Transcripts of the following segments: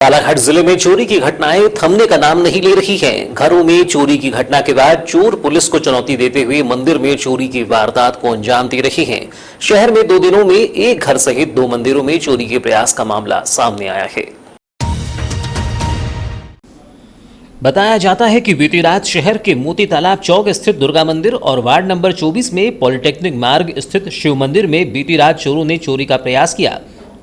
बालाघाट जिले में चोरी की घटनाएं थमने का नाम नहीं ले रही हैं। घरों में चोरी की घटना के बाद चोर पुलिस को चुनौती देते हुए मंदिर में चोरी की वारदात को अंजाम दे रहे हैं। शहर में 2 दिनों में एक घर सहित 2 मंदिरों में चोरी के प्रयास का मामला सामने आया है। बताया जाता है कि बीती रात शहर के मोती तालाब चौक स्थित दुर्गा मंदिर और वार्ड नंबर 24 में पॉलिटेक्निक मार्ग स्थित शिव मंदिर में बीती रात चोरों ने चोरी का प्रयास किया।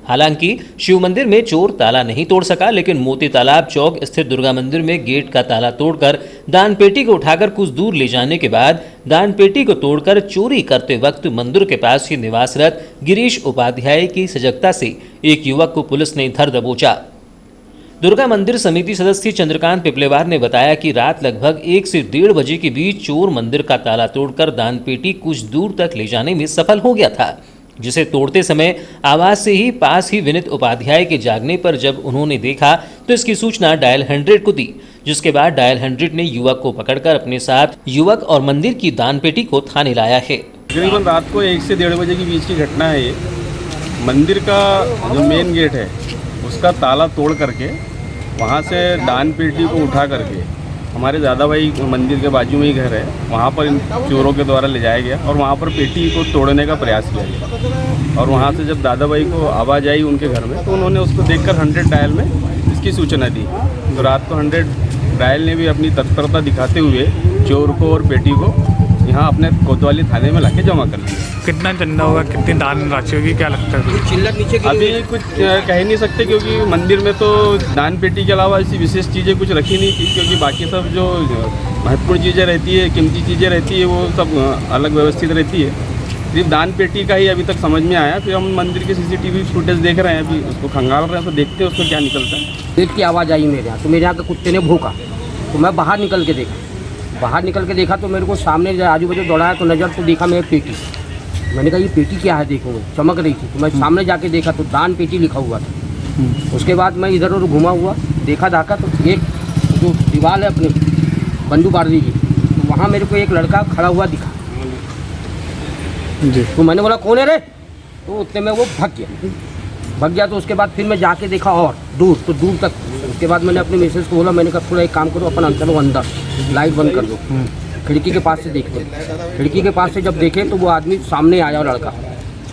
हालांकि शिव मंदिर में चोर ताला नहीं तोड़ सका, लेकिन मोती तालाब चौक स्थित दुर्गा मंदिर में गेट का ताला तोड़कर दान पेटी को उठाकर कुछ दूर ले जाने के बाद दान पेटी को तोड़कर चोरी करते वक्त मंदिर के पास ही निवासरत गिरीश उपाध्याय की सजगता से एक युवक को पुलिस ने धर दबोचा। दुर्गा मंदिर समिति सदस्य चंद्रकांत पिपलेवार ने बताया कि रात लगभग 1 से 1:30 बजे के बीच चोर मंदिर का ताला तोड़कर दान पेटी कुछ दूर तक ले जाने में सफल हो गया था, जिसे तोड़ते समय आवाज से ही पास ही विनीत उपाध्याय के जागने पर जब उन्होंने देखा तो इसकी सूचना डायल 100 को दी, जिसके बाद डायल 100 ने युवक को पकड़कर अपने साथ युवक और मंदिर की दान पेटी को थाने लाया है। तकरीबन रात को 1 से 1:30 बजे के बीच की घटना है ये। मंदिर का जो मेन गेट है उसका ताला तोड़ करके वहाँ से दान पेटी को उठा करके हमारे दादा भाई मंदिर के बाजू में ही घर है, वहाँ पर इन चोरों के द्वारा ले जाया गया और वहाँ पर पेटी को तोड़ने का प्रयास किया गया। और वहाँ से जब दादा भाई को आवाज़ आई उनके घर में तो उन्होंने उसको देखकर 100 डायल में इसकी सूचना दी। तो रात को 100 डायल ने भी अपनी तत्परता दिखाते हुए चोर को और पेटी को यहाँ अपने कोतवाली थाने में लाके जमा कर दिया। कितना चंदा होगा, कितनी दान राशि होगी, क्या लगता है? अभी कुछ कह नहीं सकते क्योंकि मंदिर में तो दान पेटी के अलावा ऐसी विशेष चीज़ें कुछ रखी नहीं थी, क्योंकि बाकी सब जो महत्वपूर्ण चीज़ें रहती है, कीमती चीज़ें रहती है, वो सब अलग व्यवस्थित रहती है। सिर्फ दान पेटी का ही अभी तक समझ में आया। फिर हम मंदिर के CCTV फुटेज देख रहे हैं, अभी उसको खंगाल रहे हैं, तो देखते हैं उसको क्या निकलता है। गेट की आवाज़ आई मेरे यहाँ, तो मेरे यहाँ के कुत्ते ने भौंका तो मैं बाहर निकल के देखा तो मेरे को सामने आजू बाजू दौड़ाया तो नज़र तो देखा मेरी पेटी। मैंने कहा ये पेटी क्या है, देखो चमक रही थी तो मैं सामने जाके देखा तो दान पेटी लिखा हुआ था। उसके बाद मैं इधर उधर घुमा हुआ देखा तो एक जो दीवार है अपनी बंदू बारदी की, तो वहाँ मेरे को एक लड़का खड़ा हुआ दिखा जी। तो मैंने बोला कौन है रे, तो उतने में वो भाग गया। तो उसके बाद फिर मैं जाके देखा और दूर तक। उसके बाद मैंने अपने मिसेज को बोला, मैंने कहा थोड़ा एक काम करो, अपन चलो अंदर लाइट बंद कर दो, खिड़की के पास से देखते। खिड़की के पास से जब देखे तो वो आदमी सामने आया लड़का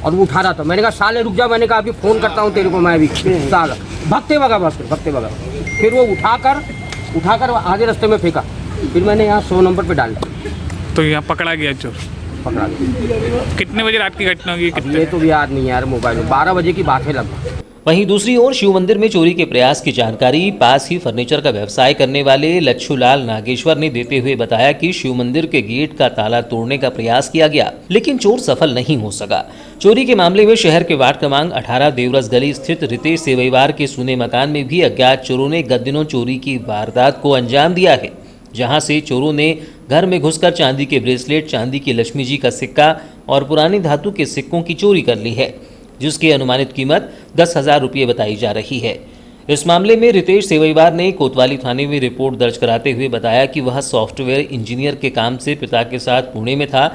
और वो उठा रहा था। मैंने कहा साले रुक जा, मैंने कहा अभी फ़ोन करता हूँ तेरे को मैं अभी। साला भागते भगा फिर वो उठाकर आगे रास्ते में फेंका। फिर मैंने यहाँ 100 नंबर पे डाला तो यहाँ पकड़ा गया चोर। पकड़ा गया। कितने बजे रात की घटना होगी? ये तो याद नहीं यार, मोबाइल में 12 बजे की बात है लगभग। वहीं दूसरी ओर शिव मंदिर में चोरी के प्रयास की जानकारी पास ही फर्नीचर का व्यवसाय करने वाले लच्छूलाल नागेश्वर ने देते हुए बताया कि शिव मंदिर के गेट का ताला तोड़ने का प्रयास किया गया, लेकिन चोर सफल नहीं हो सका। चोरी के मामले में शहर के वार्ड क्रमांक 18 देवरस गली स्थित रितेश सेवईवार के सुने मकान में भी अज्ञात चोरों ने गत दिनों चोरी की वारदात को अंजाम दिया है, जहां से चोरों ने घर में घुसकर चांदी के ब्रेसलेट, चांदी की लक्ष्मी जी का सिक्का और पुरानी धातु के सिक्कों की चोरी कर ली है, जिसकी अनुमानित कीमत 10,000 रुपये बताई जा रही है। इस मामले में रितेश सेवईवार ने कोतवाली थाने में रिपोर्ट दर्ज कराते हुए बताया कि वह सॉफ्टवेयर इंजीनियर के काम से पिता के साथ पुणे में था।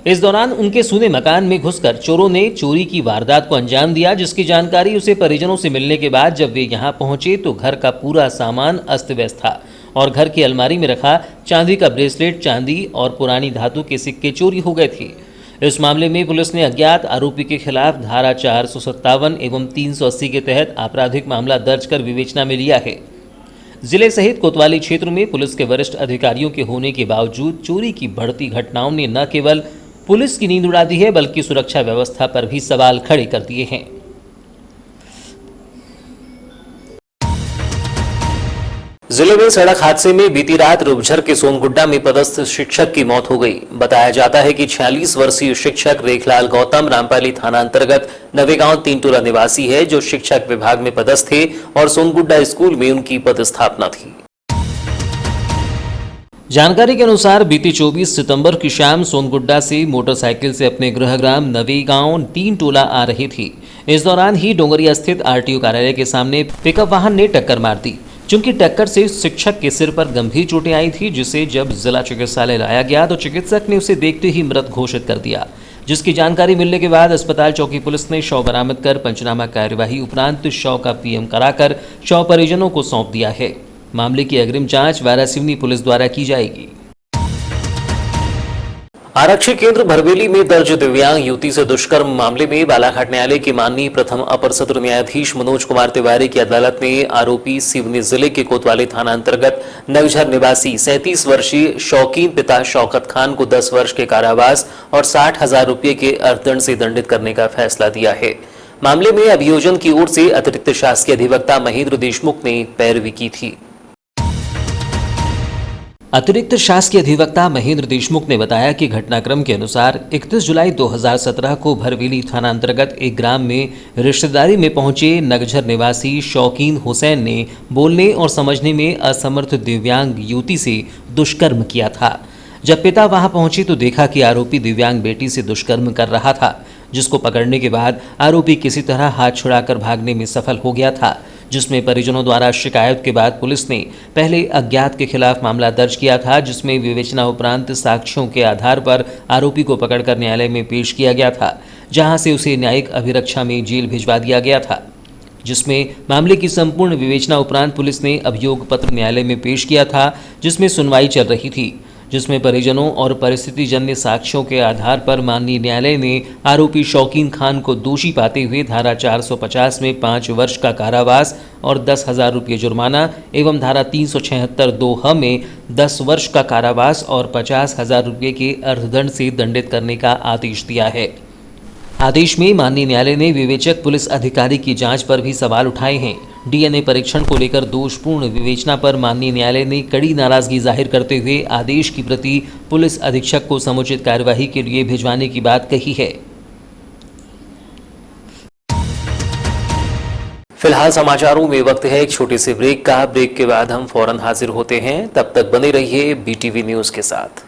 इस दौरान उनके सुने मकान में घुसकर चोरों ने चोरी की वारदात को अंजाम दिया, जिसकी जानकारी उसे परिजनों से मिलने के बाद जब वे यहाँ पहुंचे तो घर का पूरा सामान अस्त व्यस्त था और घर की अलमारी में रखा चांदी का ब्रेसलेट, चांदी और पुरानी धातु के सिक्के चोरी हो गए थे। इस मामले में पुलिस ने अज्ञात आरोपी के खिलाफ धारा 457 एवं 380 के तहत आपराधिक मामला दर्ज कर विवेचना में लिया है। जिले सहित कोतवाली क्षेत्र में पुलिस के वरिष्ठ अधिकारियों के होने के बावजूद चोरी की बढ़ती घटनाओं ने न केवल पुलिस की नींद उड़ा दी है, बल्कि सुरक्षा व्यवस्था पर भी सवाल खड़े कर दिए हैं। जिले में सड़क हादसे में बीती रात रूपझर के सोनगुड्डा में पदस्थ शिक्षक की मौत हो गई। बताया जाता है कि 46 वर्षीय शिक्षक रेखलाल गौतम रामपाली थाना अंतर्गत नवेगांव 3 टोला निवासी है, जो शिक्षक विभाग में पदस्थ थे और सोनगुड्डा स्कूल में उनकी पदस्थापना थी। जानकारी के अनुसार बीती 24 सितंबर की शाम सोनगुड्डा से मोटरसाइकिल से अपने गृहग्राम नवेगांव 3 टोला आ रही थी। इस दौरान ही डोंगरिया स्थित RTO कार्यालय के सामने पिकअप वाहन ने टक्कर मार दी। चूंकि टक्कर से शिक्षक के सिर पर गंभीर चोटें आई थी, जिसे जब जिला चिकित्सालय लाया गया तो चिकित्सक ने उसे देखते ही मृत घोषित कर दिया, जिसकी जानकारी मिलने के बाद अस्पताल चौकी पुलिस ने शव बरामद कर पंचनामा कार्यवाही उपरांत शव का पीएम कराकर शव परिजनों को सौंप दिया है। मामले की अग्रिम जांच वारासिवनी पुलिस द्वारा की जाएगी। आरक्षी केंद्र भरवेली में दर्ज दिव्यांग युवती से दुष्कर्म मामले में बालाघाट न्यायालय के माननीय प्रथम अपर सत्र न्यायाधीश मनोज कुमार तिवारी की अदालत ने आरोपी सिवनी जिले के कोतवाली थाना अंतर्गत नगझर निवासी 37 वर्षीय शौकीन पिता शौकत खान को 10 वर्ष के कारावास और 60,000 रुपये के अर्थदंड से दंडित करने का फैसला दिया है। मामले में अभियोजन की ओर से अतिरिक्त शासकीय अधिवक्ता महेंद्र देशमुख ने पैरवी की थी। अतिरिक्त शासकीय अधिवक्ता महेंद्र देशमुख ने बताया कि घटनाक्रम के अनुसार 31 जुलाई 2017 को भरवेली थाना अंतर्गत एक ग्राम में रिश्तेदारी में पहुंचे नगझर निवासी शौकीन हुसैन ने बोलने और समझने में असमर्थ दिव्यांग युवती से दुष्कर्म किया था। जब पिता वहां पहुंचे तो देखा कि आरोपी दिव्यांग बेटी से दुष्कर्म कर रहा था, जिसको पकड़ने के बाद आरोपी किसी तरह हाथ छुड़ाकर भागने में सफल हो गया था, जिसमें परिजनों द्वारा शिकायत के बाद पुलिस ने पहले अज्ञात के खिलाफ मामला दर्ज किया था, जिसमें विवेचना उपरांत साक्ष्यों के आधार पर आरोपी को पकड़कर न्यायालय में पेश किया गया था, जहां से उसे न्यायिक अभिरक्षा में जेल भिजवा दिया गया था, जिसमें मामले की संपूर्ण विवेचना उपरांत पुलिस ने अभियोग पत्र न्यायालय में पेश किया था, जिसमें सुनवाई चल रही थी, जिसमें परिजनों और परिस्थितिजन्य साक्ष्यों के आधार पर माननीय न्यायालय ने आरोपी शौकीन खान को दोषी पाते हुए धारा 450 में 5 वर्ष का कारावास और 10,000 रुपये जुर्माना एवं धारा 376 2 में 10 वर्ष का कारावास और 50,000 रुपये के अर्थदंड से दंडित करने का आदेश दिया है। आदेश में माननीय न्यायालय ने विवेचक पुलिस अधिकारी की जांच पर भी सवाल उठाए हैं। डीएनए परीक्षण को लेकर दोषपूर्ण विवेचना पर माननीय न्यायालय ने कड़ी नाराजगी जाहिर करते हुए आदेश की प्रति पुलिस अधीक्षक को समुचित कार्यवाही के लिए भिजवाने की बात कही है। फिलहाल समाचारों में वक्त है एक छोटे से ब्रेक का। ब्रेक के बाद हम फौरन हाजिर होते हैं, तब तक बने रहिए BTV न्यूज़ के साथ।